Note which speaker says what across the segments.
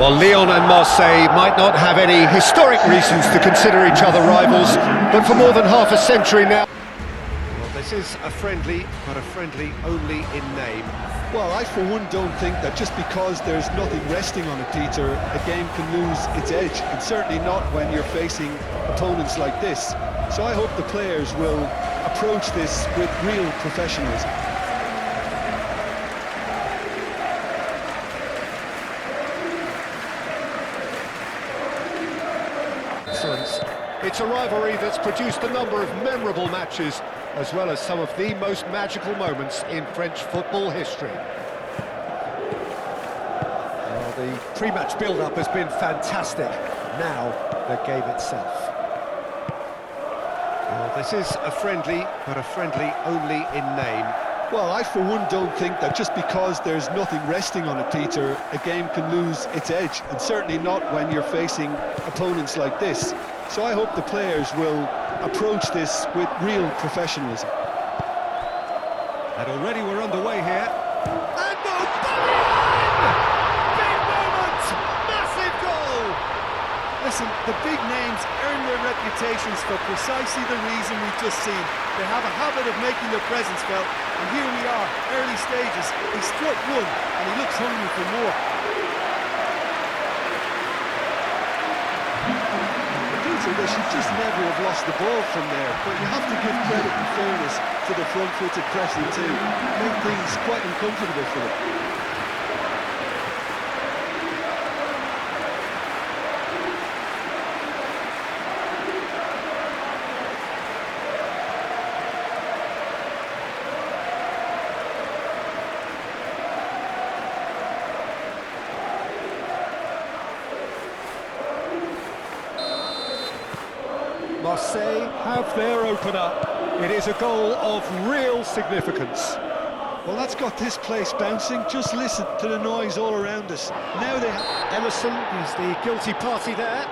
Speaker 1: Well, Lyon and Marseille might not have any historic reasons to consider each other rivals, but for more than half a century now... Well, this is a friendly, but a friendly only in name.
Speaker 2: Well, I for one don't think that just because there's nothing resting on it, Peter, a game can lose its edge, and certainly not when you're facing opponents like this. So I hope the players will approach this with real professionalism.
Speaker 1: It's a rivalry that's produced a number of memorable matches, as well as some of the most magical moments in French football history. Well, the pre-match build-up has been fantastic. Now, the game itself. Well, this is a friendly, but a friendly only in name.
Speaker 2: Well, I for one don't think that just because there's nothing resting on it, Peter, a game can lose its edge, and certainly not when you're facing opponents like this. So I hope the players will approach this with real professionalism.
Speaker 1: And already we're underway here. And big moment! Massive goal!
Speaker 3: Listen, the big names earn their reputations for precisely the reason we've just seen. They have a habit of making their presence felt, and here we are, early stages. He struck one, and he looks hungry for more.
Speaker 2: They should just never have lost the ball from there, but you have to give credit and fairness to the front-footed pressing too. Made things quite uncomfortable for them.
Speaker 1: Marseille have their opener. It is a goal of real significance.
Speaker 2: Well, that's got this place bouncing. Just listen to the noise all around us. Now they have...
Speaker 1: Emerson is the guilty party there.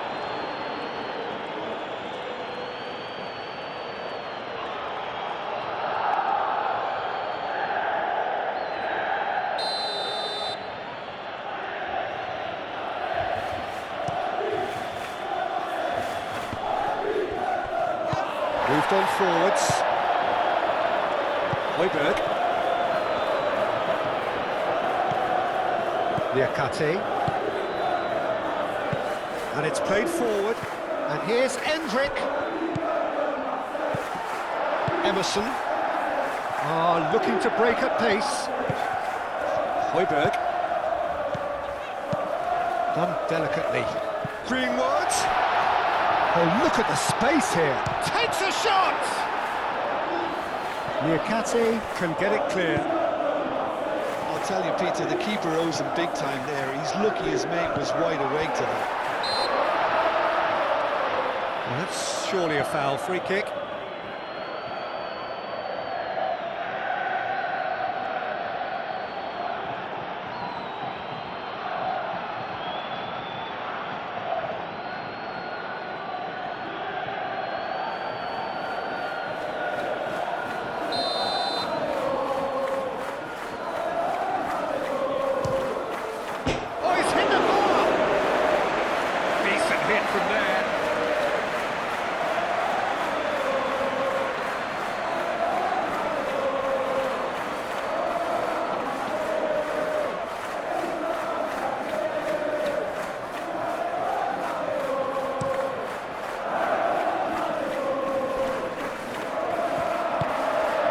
Speaker 1: Moved on forwards. Højbjerg. Liakati. And it's played forward. And here's Endrick. Emerson. Looking to break at pace. Højbjerg. Done delicately. Greenwood. Oh, look at the space here. Takes a shot! Liakati can get it clear.
Speaker 2: I'll tell you, Peter, the keeper owes him big time there. He's lucky his mate was wide awake to that.
Speaker 1: Well, that's surely a foul. Free kick. From there.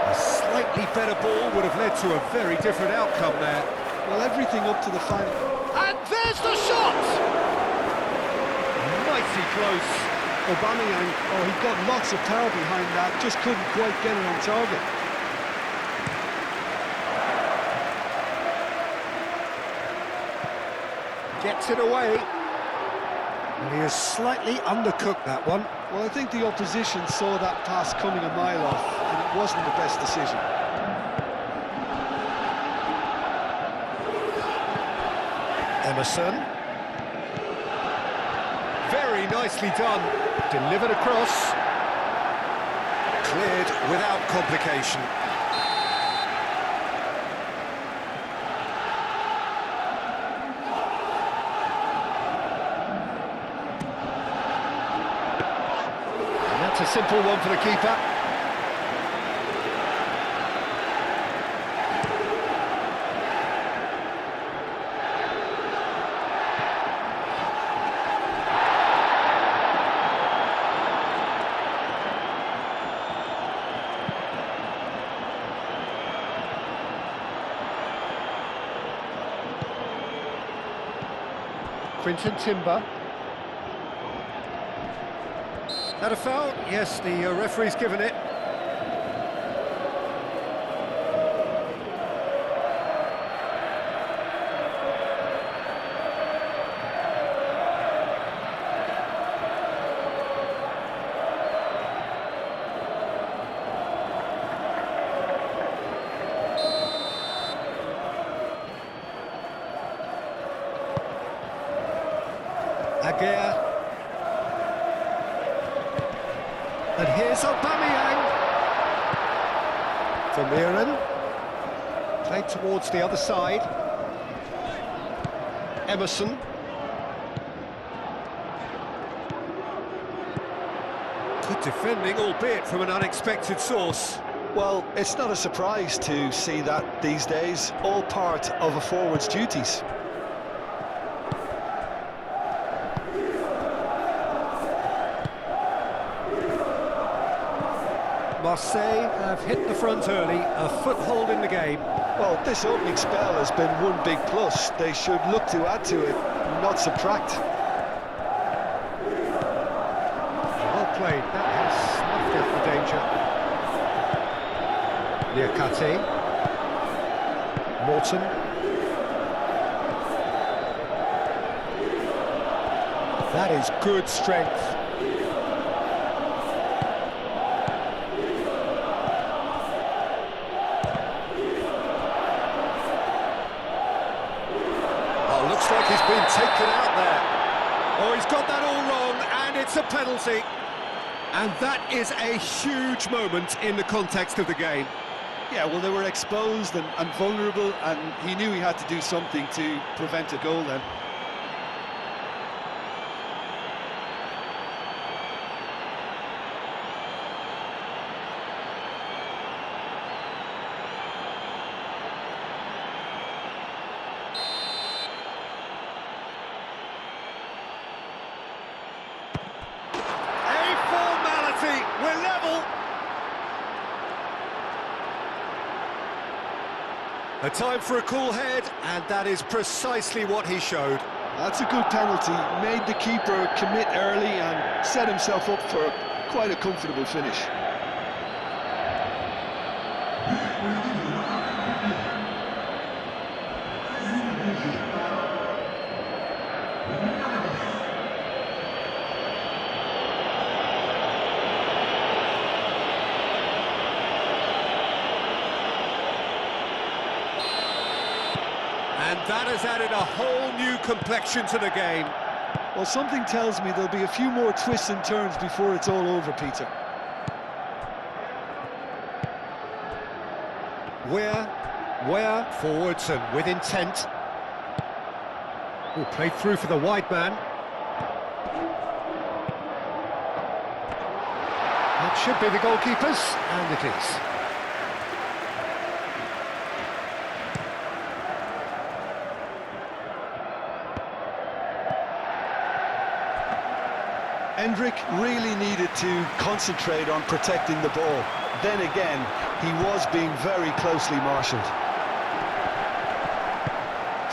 Speaker 1: A slightly better ball would have led to a very different outcome there.
Speaker 2: Well, everything up to the final.
Speaker 1: And there's the shot! Mighty close.
Speaker 2: Aubameyang, he got lots of power behind that, just couldn't quite get it on target.
Speaker 1: Gets it away. And he has slightly undercooked that one.
Speaker 2: Well, I think the opposition saw that pass coming a mile off, and it wasn't the best decision.
Speaker 1: Emerson. Very nicely done. Delivered across. Cleared without complication. That's a simple one for the keeper. Quinton Timber. That a foul? Yes, the referee's given it. Aguirre. And here's Aubameyang. Vermeeren. Played towards the other side. Emerson. Good defending, albeit from an unexpected source.
Speaker 2: Well, it's not a surprise to see that these days, all part of a forward's duties.
Speaker 1: Marseille have hit the front early, a foothold in the game.
Speaker 2: Well, this opening spell has been one big plus. They should look to add to it, not subtract.
Speaker 1: Well played, that has snuffed out the danger. Niakate. Morton. That is good strength. Looks like he's been taken out there. Oh, he's got that all wrong, and it's a penalty. And that is a huge moment in the context of the game.
Speaker 2: Yeah, well, they were exposed and vulnerable, and he knew he had to do something to prevent a goal then.
Speaker 1: We're level. A time for a cool head, and that is precisely what he showed.
Speaker 2: That's a good penalty. Made the keeper commit early and set himself up for quite a comfortable finish.
Speaker 1: And that has added a whole new complexion to the game.
Speaker 2: Well, something tells me there'll be a few more twists and turns before it's all over, Peter.
Speaker 1: Where forwards and with intent. Oh, played through for the wide man. That should be the goalkeeper's, and it is.
Speaker 2: Hendrick really needed to concentrate on protecting the ball. Then again, he was being very closely marshalled.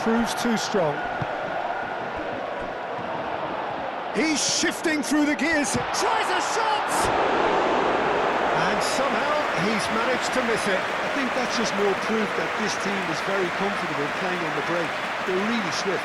Speaker 1: Proves too strong. He's shifting through the gears, tries a shot! And somehow he's managed to miss it.
Speaker 2: I think that's just more proof that this team is very comfortable playing on the break. They're really swift.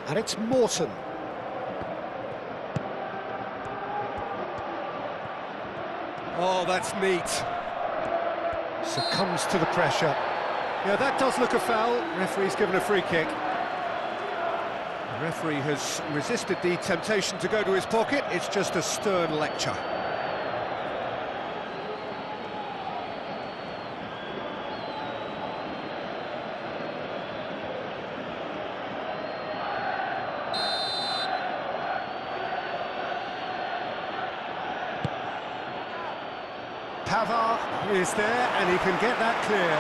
Speaker 1: And it's Morton. Oh, that's neat. Succumbs to the pressure. Yeah, that does look a foul. Referee's given a free kick. The referee has resisted the temptation to go to his pocket. It's just a stern lecture. Pavard is there, and he can get that clear.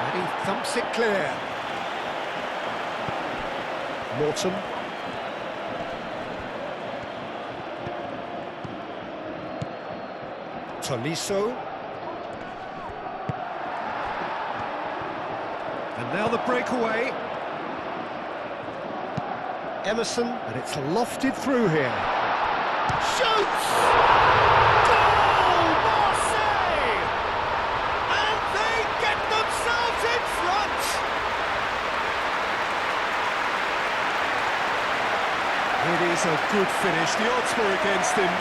Speaker 1: And he thumps it clear. Morton. Tolisso. And now the breakaway. Emerson, and it's lofted through here. Shoots! Goal! Marseille! And they get themselves in front! It is a good finish. The odds were against him,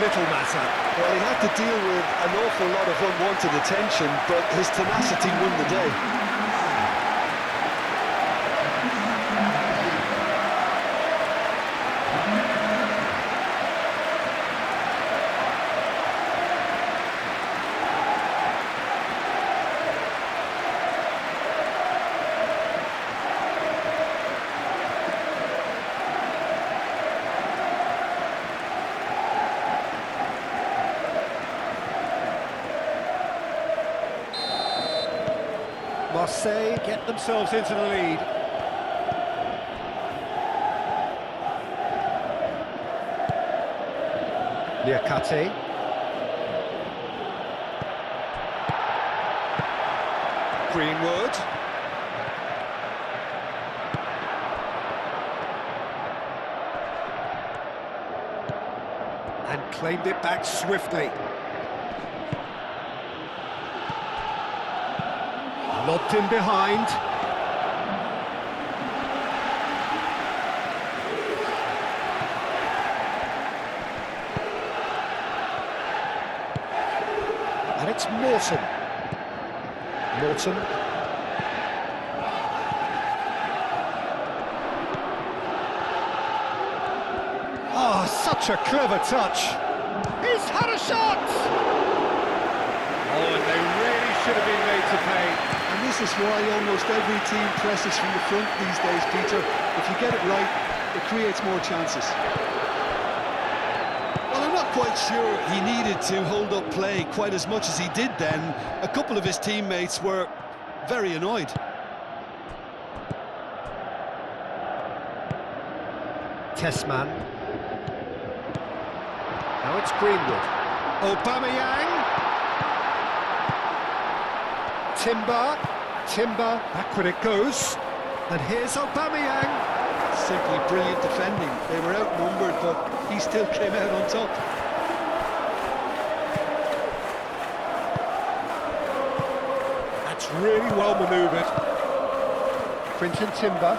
Speaker 1: little matter.
Speaker 2: Well, he had to deal with an awful lot of unwanted attention, but his tenacity won the day.
Speaker 1: Marseille get themselves into the lead. Liakate. Greenwood. And claimed it back swiftly. Lobbed in behind. And it's Morton. Morton. Ah, such a clever touch. He's had a shot! Oh, and they really should have been made to pay.
Speaker 2: And this is why almost every team presses from the front these days, Peter. If you get it right, it creates more chances. Well, I'm not quite sure he needed to hold up play quite as much as he did then. A couple of his teammates were very annoyed.
Speaker 1: Tessman. Now it's Greenwood. Aubameyang. Timber, backward it goes, and here's Aubameyang.
Speaker 2: Simply brilliant defending. They were outnumbered, but he still came out on top.
Speaker 1: That's really well manoeuvred. Quinton Timber.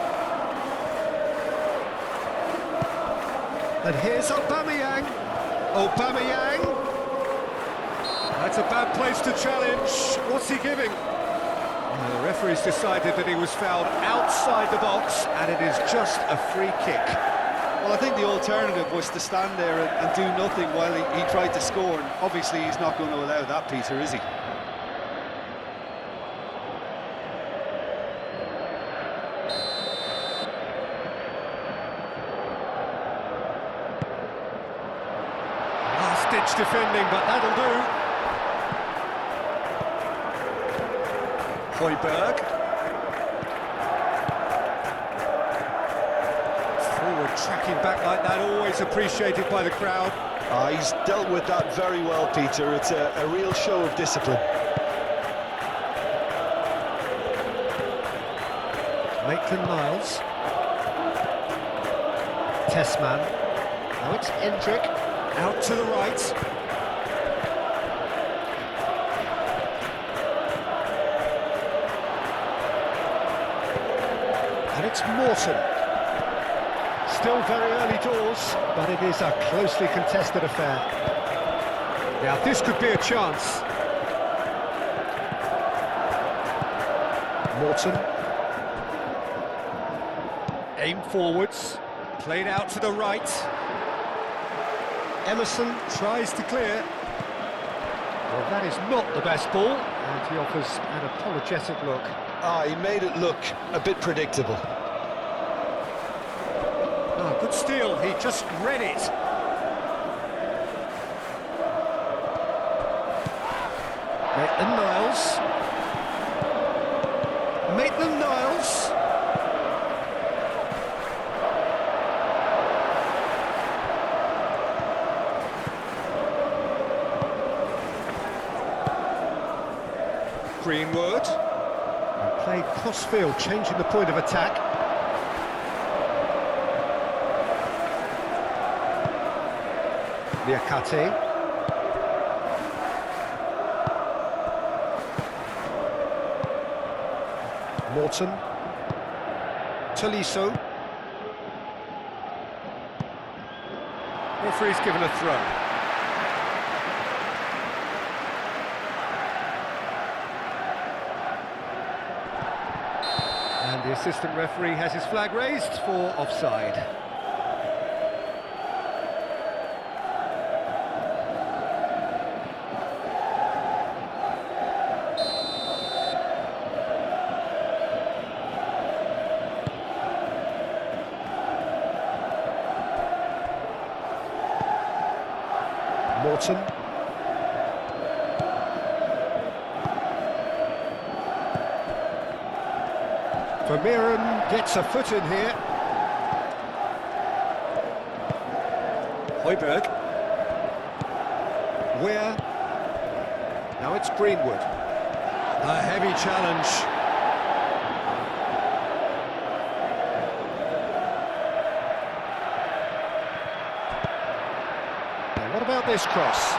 Speaker 1: And here's Aubameyang. That's a bad place to challenge. What's he giving? The referee's decided that he was fouled outside the box, and it is just a free kick.
Speaker 2: Well, I think the alternative was to stand there and do nothing while he tried to score. And obviously, he's not going to allow that, Peter, is he?
Speaker 1: Last-ditch defending, but that'll do. Højbjerg. Forward tracking back like that, always appreciated by the crowd.
Speaker 2: He's dealt with that very well, Peter. It's a real show of discipline.
Speaker 1: Maitland-Niles. Tessman. Now it's Endrick. Out to the right. And it's Morton. Still very early doors, but it is a closely contested affair. Now this could be a chance. Morton. Aim forwards. Played out to the right. Emerson tries to clear. Well, that is not the best ball, and he offers an apologetic look.
Speaker 2: Ah, he made it look a bit predictable.
Speaker 1: Oh, good steal, he just read it. Maitland-Niles. Maitland-Niles. Greenwood. And played cross-field, changing the point of attack. Liakate. Morton. Tolisso. Referee's given a throw. And the assistant referee has his flag raised for offside. Morton. Vermeeren gets a foot in here. Højbjerg. Weir. Now it's Greenwood. A heavy challenge. Now what about this cross?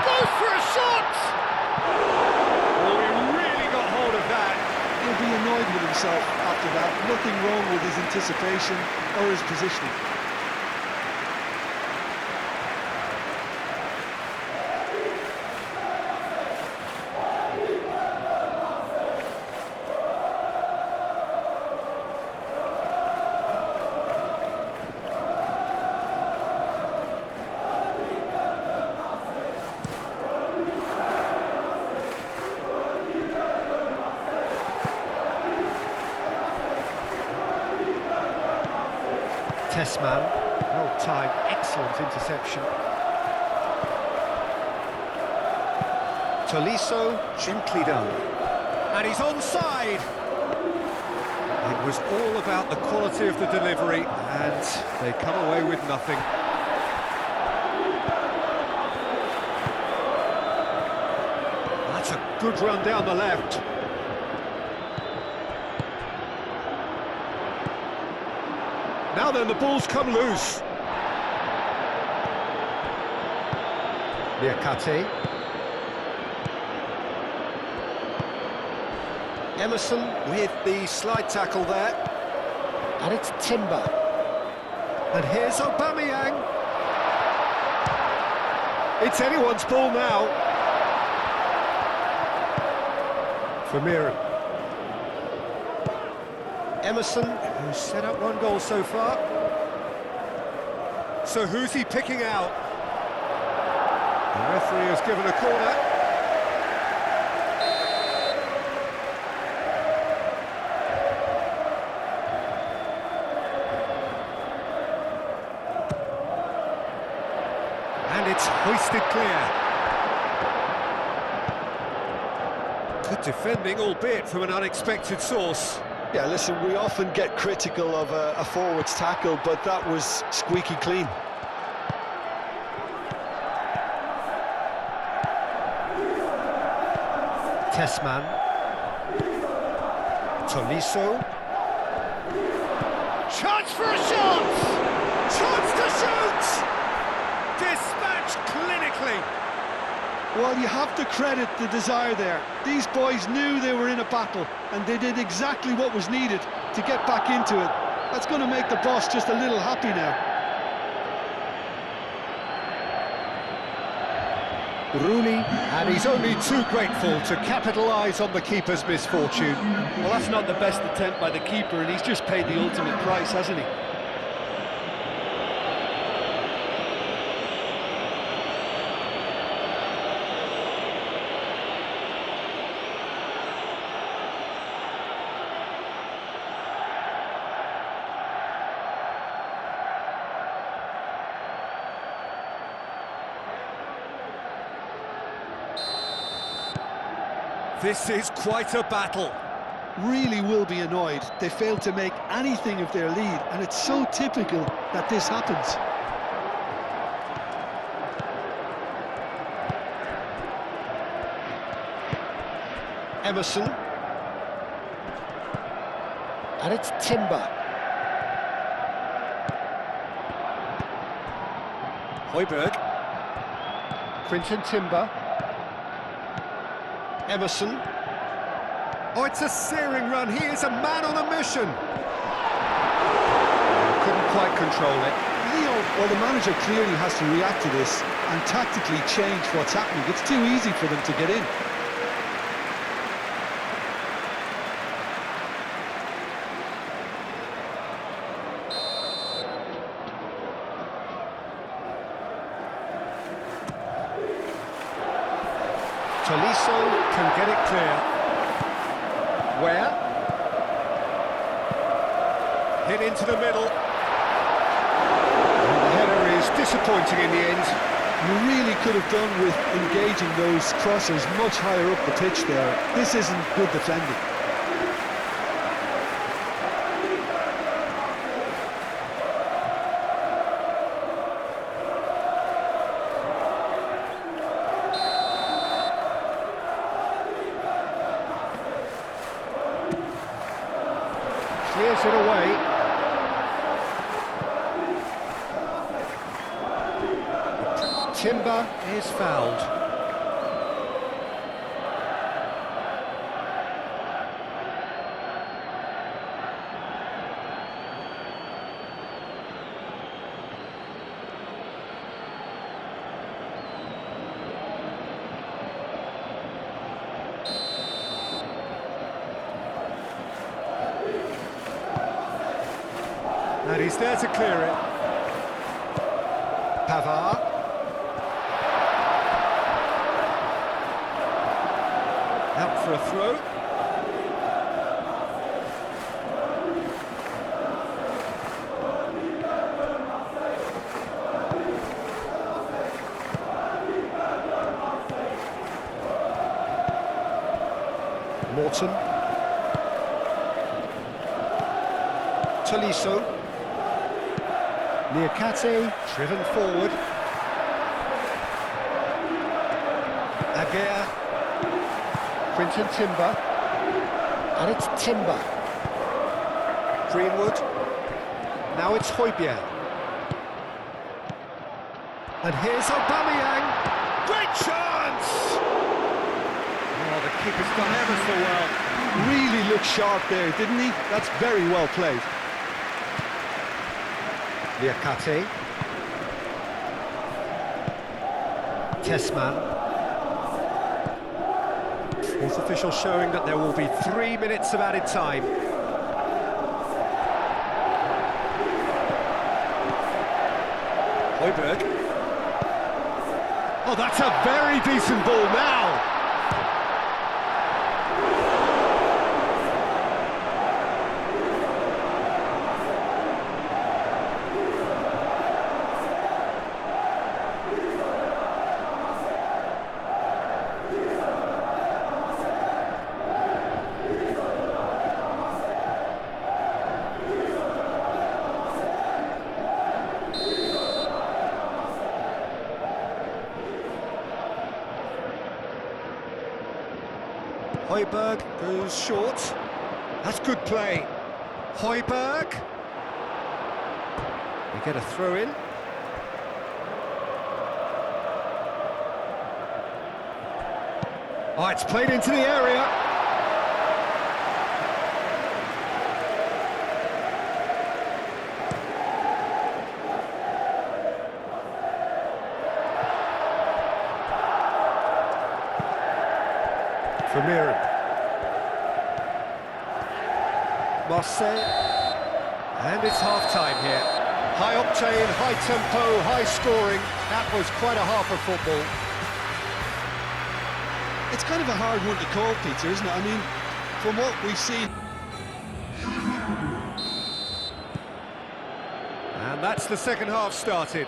Speaker 1: Goes for a shot! Oh, he really got hold of that.
Speaker 2: He'll be annoyed with himself after that. Nothing wrong with his anticipation or his positioning.
Speaker 1: Tessman, well timed, excellent interception. Tolisso, gently done. And he's onside! It was all about the quality of the delivery, and they come away with nothing. That's a good run down the left. Now then, the ball's come loose. Liakate. Emerson with the slide tackle there. And it's Timber. And here's Aubameyang. It's anyone's ball now. Vermeeren. Emerson, who's set up one goal so far. So who's he picking out? The referee has given a corner. And it's hoisted clear. Good defending, albeit from an unexpected source.
Speaker 2: Yeah, listen, we often get critical of a forward's tackle, but that was squeaky clean.
Speaker 1: Tessman. Tolisso. Chance for a shot! Chance to shoot! Dispatched clinically.
Speaker 2: Well, you have to credit the desire there. These boys knew they were in a battle, and they did exactly what was needed to get back into it. That's going to make the boss just a little happy now.
Speaker 1: Rooney, and he's only too grateful to capitalise on the keeper's misfortune.
Speaker 2: Well, that's not the best attempt by the keeper, and he's just paid the ultimate price, hasn't he?
Speaker 1: This is quite a battle.
Speaker 2: Really will be annoyed. They failed to make anything of their lead, and it's so typical that this happens.
Speaker 1: Emerson. And it's Timber. Højbjerg. Quinton Timber. Emerson. Oh, it's a searing run. He is a man on a mission. Couldn't quite control it.
Speaker 2: Lyon, well, the manager clearly has to react to this and tactically change what's happening. It's too easy for them to get in.
Speaker 1: Tolisso can get it clear. Where? Hit into the middle. And the header is disappointing in the end.
Speaker 2: You really could have done with engaging those crossers much higher up the pitch there. This isn't good defending.
Speaker 1: Clears it away. Timber is fouled. And he's there to clear it. Pavard. Out for a throw. Morton. Tolisso. Niakate, driven forward. Aguirre. Quinton Timber. And it's Timber. Greenwood. Now it's Højbjerg. And here's Aubameyang. Great chance! Oh, the keeper's done ever so well.
Speaker 2: Really looked sharp there, didn't he? That's very well played.
Speaker 1: Niakate. Tessman. Fourth official showing that there will be 3 minutes of added time. Højbjerg. Oh, that's a very decent ball now. Højbjerg goes short. That's good play. Højbjerg. We get a throw in. Oh, it's played into the area. Vermeeren. Marseille. And it's half-time here. High octane, high tempo, high scoring. That was quite a half of football.
Speaker 2: It's kind of a hard one to call, Peter, isn't it? I mean, from what we've seen...
Speaker 1: And that's the second half started.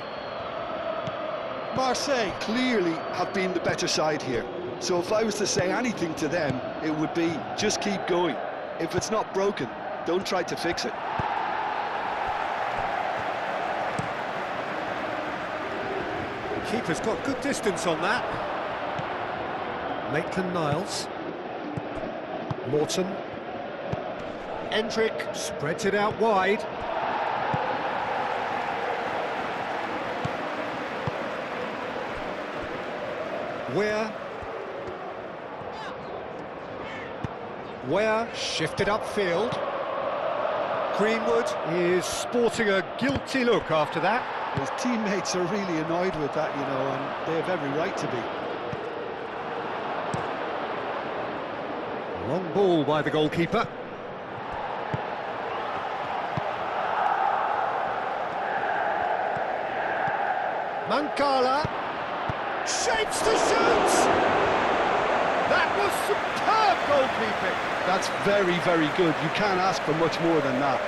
Speaker 2: Marseille clearly have been the better side here. So if I was to say anything to them, it would be just keep going. If it's not broken, don't try to fix it.
Speaker 1: Keeper's got good distance on that. Maitland-Niles. Morton. Endrick spreads it out wide. Where shifted upfield. Greenwood is sporting a guilty look after that.
Speaker 2: His teammates are really annoyed with that, you know, and they have every right to be.
Speaker 1: Long ball by the goalkeeper. Mancala shapes to shoot! That was superb goalkeeping!
Speaker 2: That's very, very good. You can't ask for much more than that.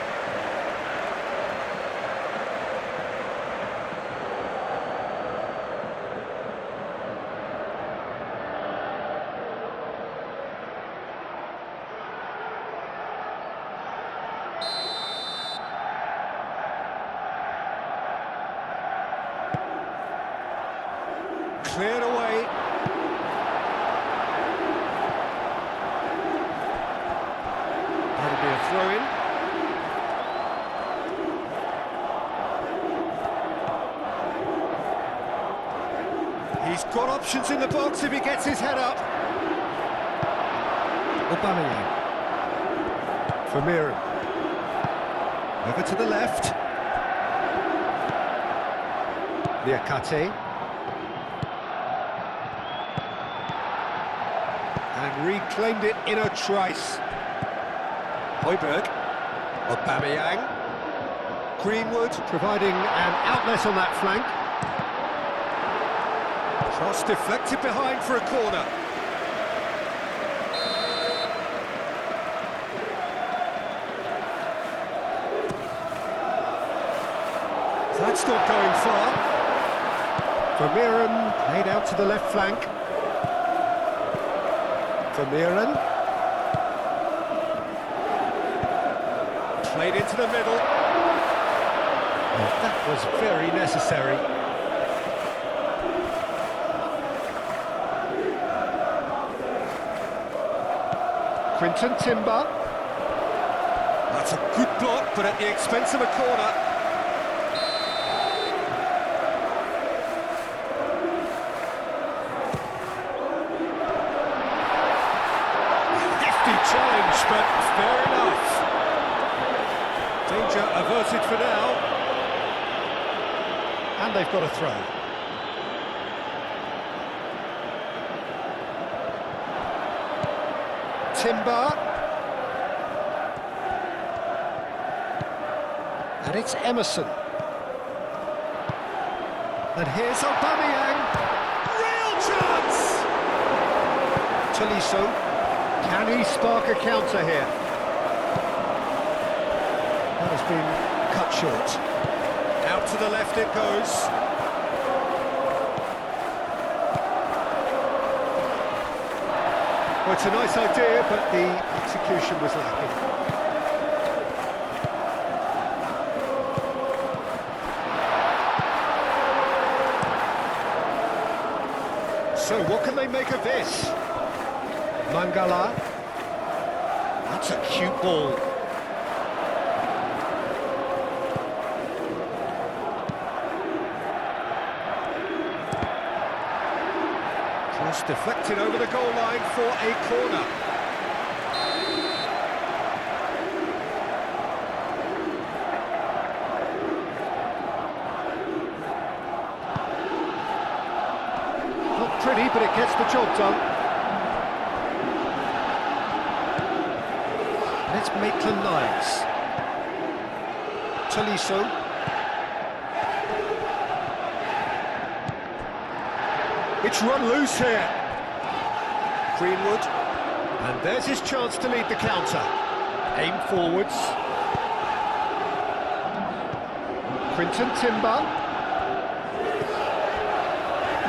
Speaker 1: Cleared away. That'll be a throw-in. He's got options in the box if he gets his head up. Aubameyang. Vermeeren. Over to the left. Liakate. And reclaimed it in a trice. Højbjerg. Aubameyang. Greenwood providing an outlet on that flank. Cross deflected behind for a corner. That's not going far. Vermeeren played out to the left flank. Vermeeren. Played into the middle. Oh, that was very necessary. Quinton Timber. That's a good block, but at the expense of a corner. Challenge, but fair enough. Danger averted for now. And they've got a throw. Timber. And it's Emerson. And here's Aubameyang. Real chance! Tolisso. Can he spark a counter here? That has been cut short. Out to the left it goes. Well, it's a nice idea, but the execution was lacking. So what can they make of this? Mangala. That's a cute ball. Cross deflected over the goal line for a corner. Not pretty, but it gets the job done. it's Maitland-Niles. Tolisso. It's run loose here. Greenwood. And there's his chance to lead the counter. Aim forwards. Quinton Timber.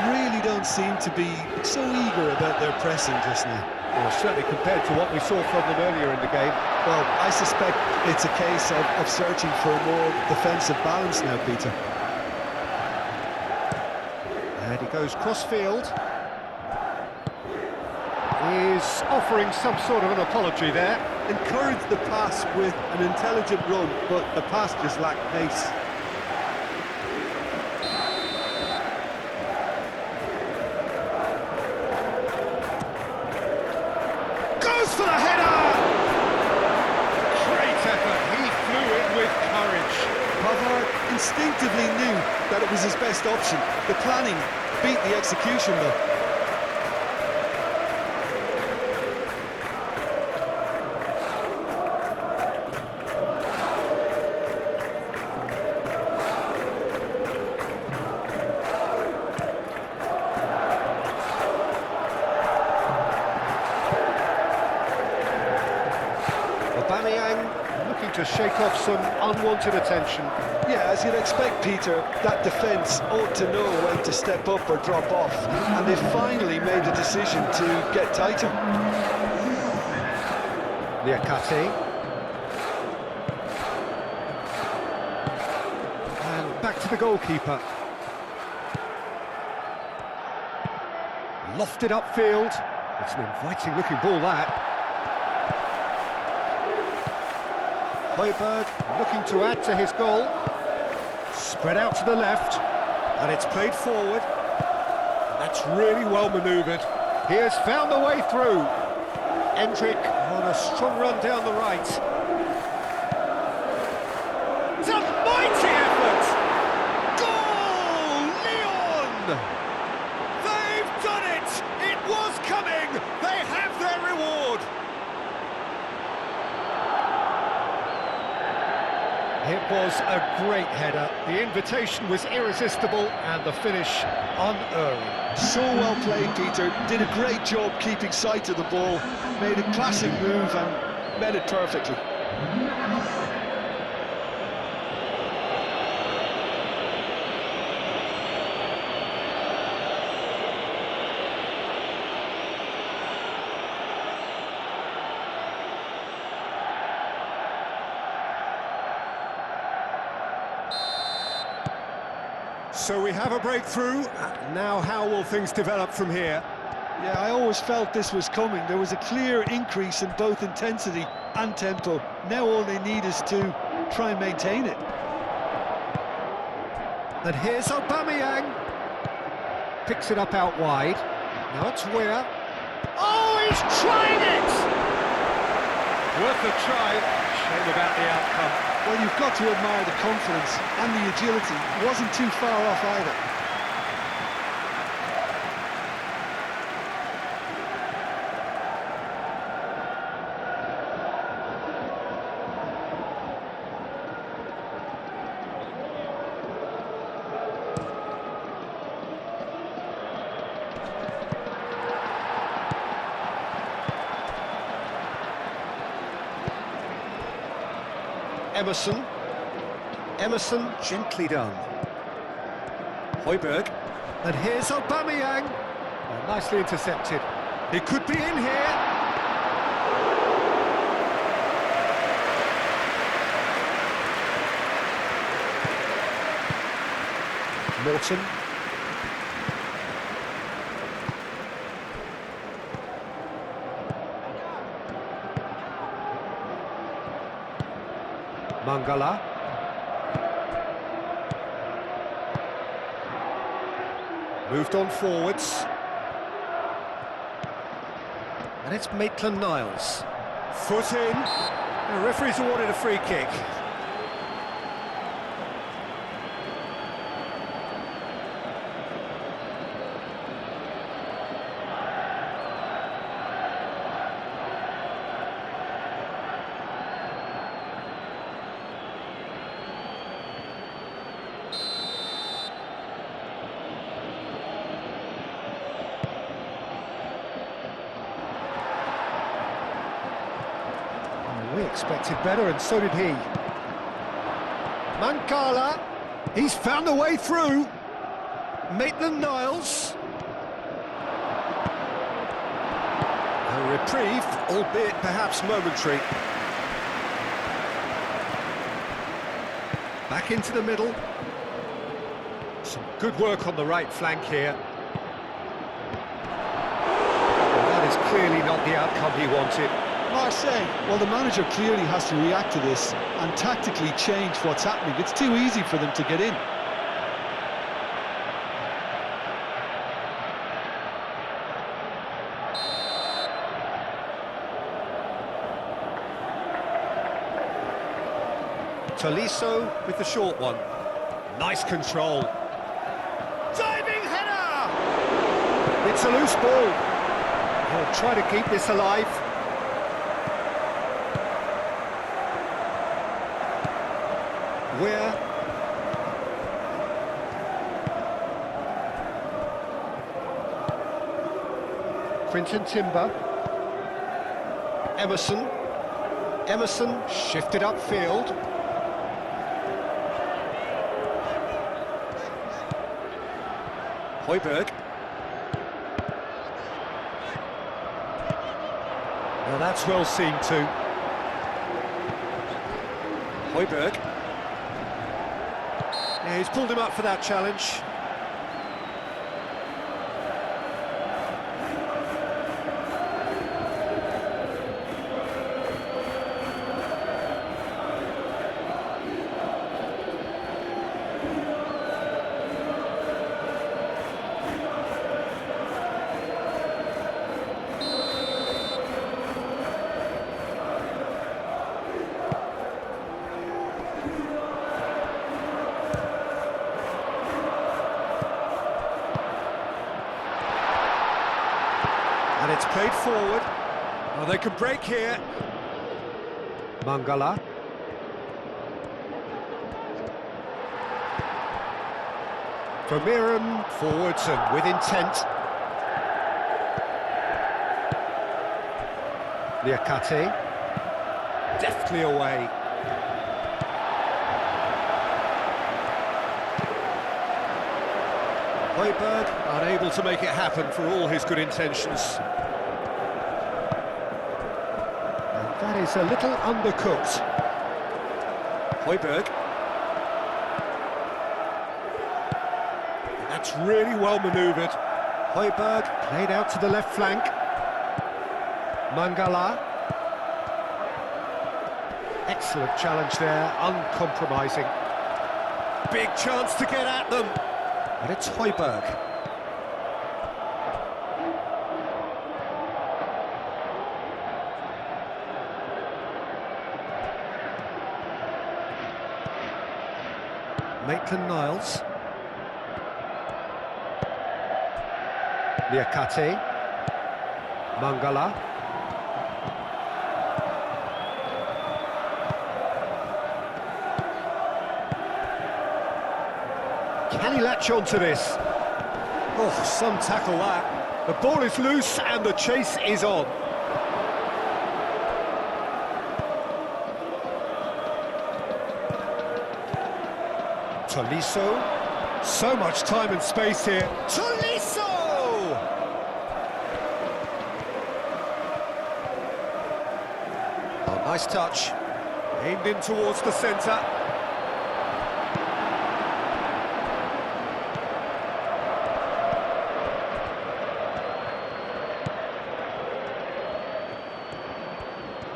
Speaker 3: Really don't seem to be so eager about their pressing just now.
Speaker 1: Well, certainly compared to what we saw from them earlier in the game.
Speaker 3: Well, I suspect it's a case of searching for a more defensive balance now, Peter.
Speaker 1: And he goes cross-field. He's offering some sort of an apology there.
Speaker 3: Encouraged the pass with an intelligent run, but the pass just lacked pace.
Speaker 1: Goes for the header! Great effort, he flew in with courage.
Speaker 3: Pavard instinctively knew that it was his best option. The planning beat the execution though.
Speaker 1: Looking to shake off some unwanted attention.
Speaker 3: Yeah, as you'd expect, Peter, that defence ought to know when to step up or drop off, and they finally made the decision to get tighter.
Speaker 1: Liakate. And back to the goalkeeper. Lofted upfield. It's an inviting looking ball, that. Højbjerg looking to add to his goal. Spread out to the left, and it's played forward. That's really well manoeuvred. He has found the way through. Endrick on a strong run down the right. It's a mighty effort! Goal! Lyon! They've done it! It was coming! They have their reward! It was a great header. The invitation was irresistible and the finish unerring.
Speaker 3: So well played, Peter. Did a great job keeping sight of the ball. Made a classic move and met it perfectly.
Speaker 1: So we have a breakthrough. Now how will things develop from here?
Speaker 3: Yeah, I always felt this was coming. There was a clear increase in both intensity and tempo. Now all they need is to try and maintain it.
Speaker 1: And here's Aubameyang. Picks it up out wide. Now it's Weir. Oh, he's trying it! Worth a try. Shame about the outcome.
Speaker 3: Well, you've got to admire the confidence and the agility. It wasn't too far off either.
Speaker 1: Emerson, gently done. Højbjerg, and here's Aubameyang. Oh, nicely intercepted. He could be in here. Morton. Mangala. Moved on forwards. And it's Maitland-Niles. Foot in. The referee's awarded a free kick. Expected better, and so did he. Mancala, he's found a way through. Maitland-Niles. A reprieve, albeit perhaps momentary. Back into the middle. Some good work on the right flank here. Well, that is clearly not the outcome he wanted.
Speaker 2: Marseille, well, the manager clearly has to react to this and tactically change what's happening. It's too easy for them to get in.
Speaker 1: Tolisso with the short one. Nice control. Diving header! It's a loose ball. He'll try to keep this alive. Where? Quinton Timber. Emerson. Emerson shifted upfield. Højbjerg. Now that's well seen too. Højbjerg. Yeah, he's pulled him up for that challenge. And it's played forward. Oh, they can break here. Mangala. Vermeeren forwards and with intent. Liakate. Deftly away. Højbjerg unable to make it happen for all his good intentions. And that is a little undercooked. Højbjerg. That's really well manoeuvred. Højbjerg played out to the left flank. Mangala. Excellent challenge there, uncompromising. Big chance to get at them. And it's Højbjerg. Maitland-Niles. Liakate. Mangala. Can he latch on to this? Oh, some tackle that. The ball is loose and the chase is on. Tolisso. So much time and space here. Tolisso! Oh, nice touch. Aimed in towards the centre.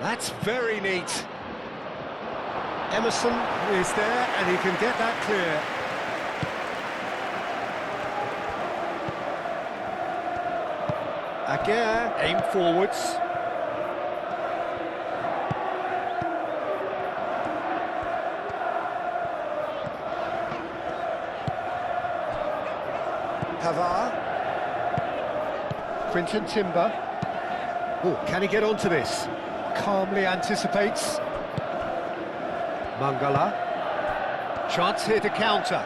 Speaker 1: That's very neat. Emerson is there and he can get that clear. Aguirre, aim forwards. Pavard. Quinton Timber. Oh, can he get onto this? Calmly anticipates. Mangala. Chance here to counter.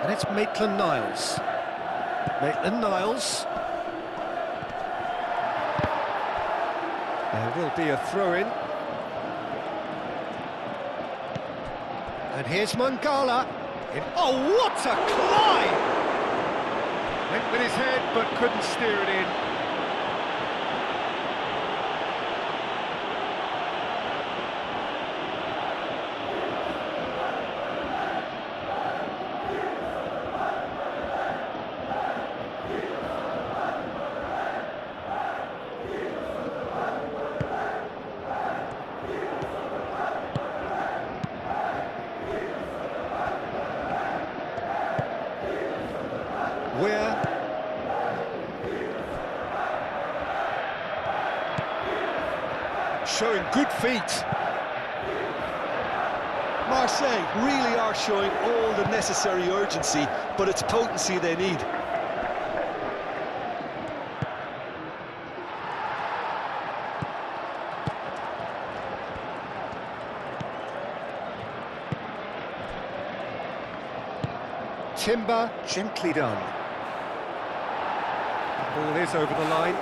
Speaker 1: And it's Maitland-Niles. Maitland-Niles. There will be a throw-in. And here's Mangala. Oh, what a climb! Went with his head, but couldn't steer it in. Where? Showing good feet.
Speaker 2: Marseille really are showing all the necessary urgency, but it's potency they need.
Speaker 1: Timber, gently done. Ball is over the line.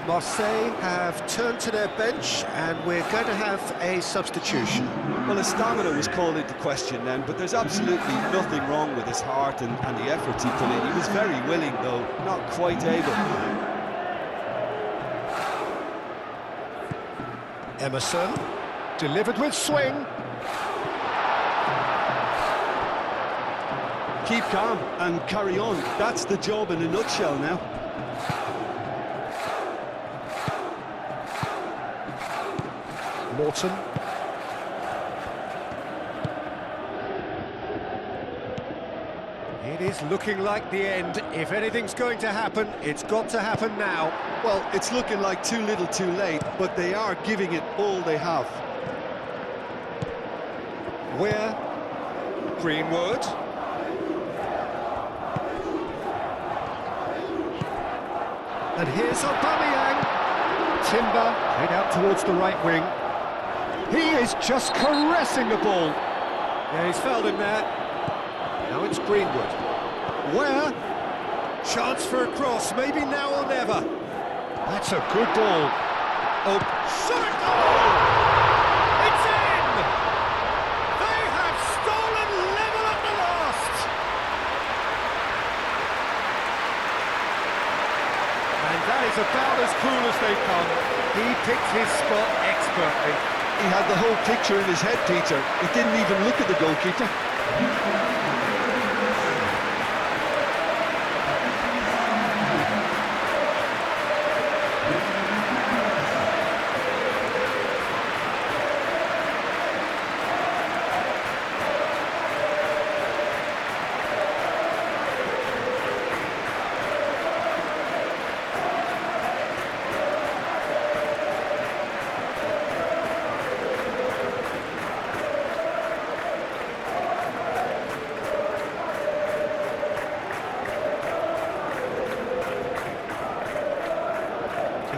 Speaker 1: Marseille have turned to their bench and we're going to have a substitution.
Speaker 2: Well, his stamina was called into question then, but there's absolutely nothing wrong with his heart and the efforts he put in. He was very willing, though, not quite able.
Speaker 1: Emerson, delivered with swing.
Speaker 2: Keep calm and carry on. That's the job in a nutshell now.
Speaker 1: Morton. It is looking like the end. If anything's going to happen, it's got to happen now.
Speaker 2: Well, it's looking like too little too late, but they are giving it all they have.
Speaker 1: Where? Greenwood. And here's Aubameyang. Timber, head out towards the right wing. He is just caressing the ball. Yeah, he's fouled him there. Now it's Greenwood. Where? Chance for a cross, maybe now or never. That's a good ball. Oh, shot a goal! It's in! They have stolen level at the last! And that is about as cool as they come. He picked his spot expertly.
Speaker 2: He had the whole picture in his head, Peter. He didn't even look at the goalkeeper.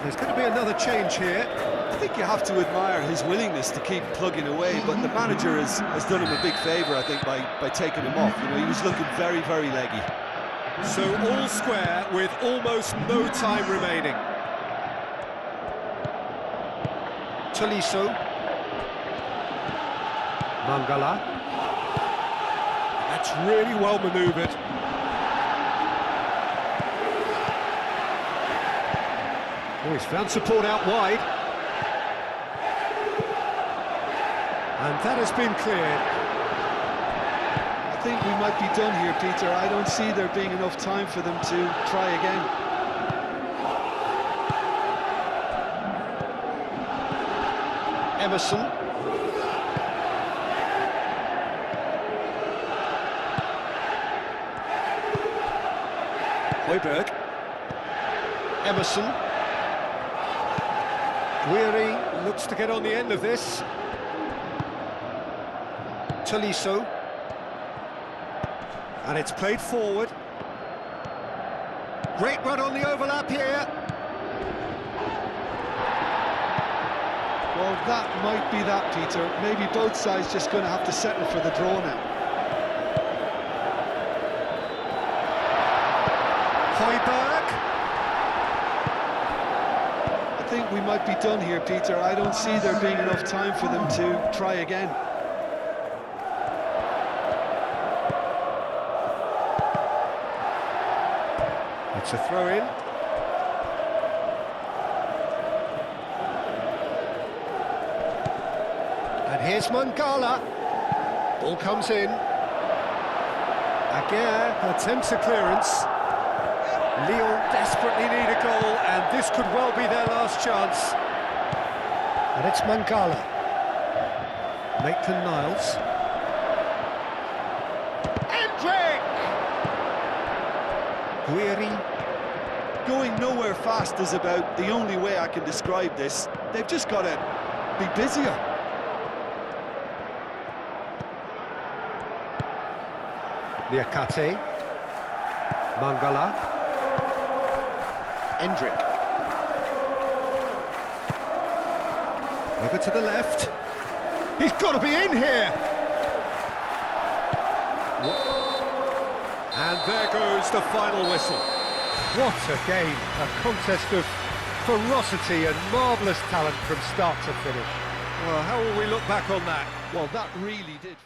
Speaker 1: There's going to be another change here.
Speaker 2: I think you have to admire his willingness to keep plugging away, but the manager has done him a big favour, I think, by taking him off. You know, he was looking very, very leggy.
Speaker 1: So all square with almost no time remaining. Tolisso. Mangala. That's really well manoeuvred. Oh, he's found support out wide. And that has been cleared.
Speaker 2: I think we might be done here, Peter. I don't see there being enough time for them to try again.
Speaker 1: Emerson. Højbjerg. Emerson. Weary looks to get on the end of this. Tolisso. And it's played forward. Great run on the overlap here.
Speaker 2: Well, that might be that, Peter. Maybe both sides just going to have to settle for the draw now.
Speaker 1: Højbjerg.
Speaker 2: I think we might be done here, Peter. I don't see there being enough time for them to try again.
Speaker 1: It's a throw-in. And here's Mangala. Ball comes in. Aguirre attempts a clearance. Lyon desperately need a goal, and this could well be their last chance. And it's Mangala. Maitland-Niles. Endrick! Guiri.
Speaker 2: Going nowhere fast is about the only way I can describe this. They've just got to be busier.
Speaker 1: Niakate. Mangala. Endrick. Over to the left. He's got to be in here! And there goes the final whistle. What a game, a contest of ferocity and marvellous talent from start to finish. Well, how will we look back on that?
Speaker 2: Well, that really did...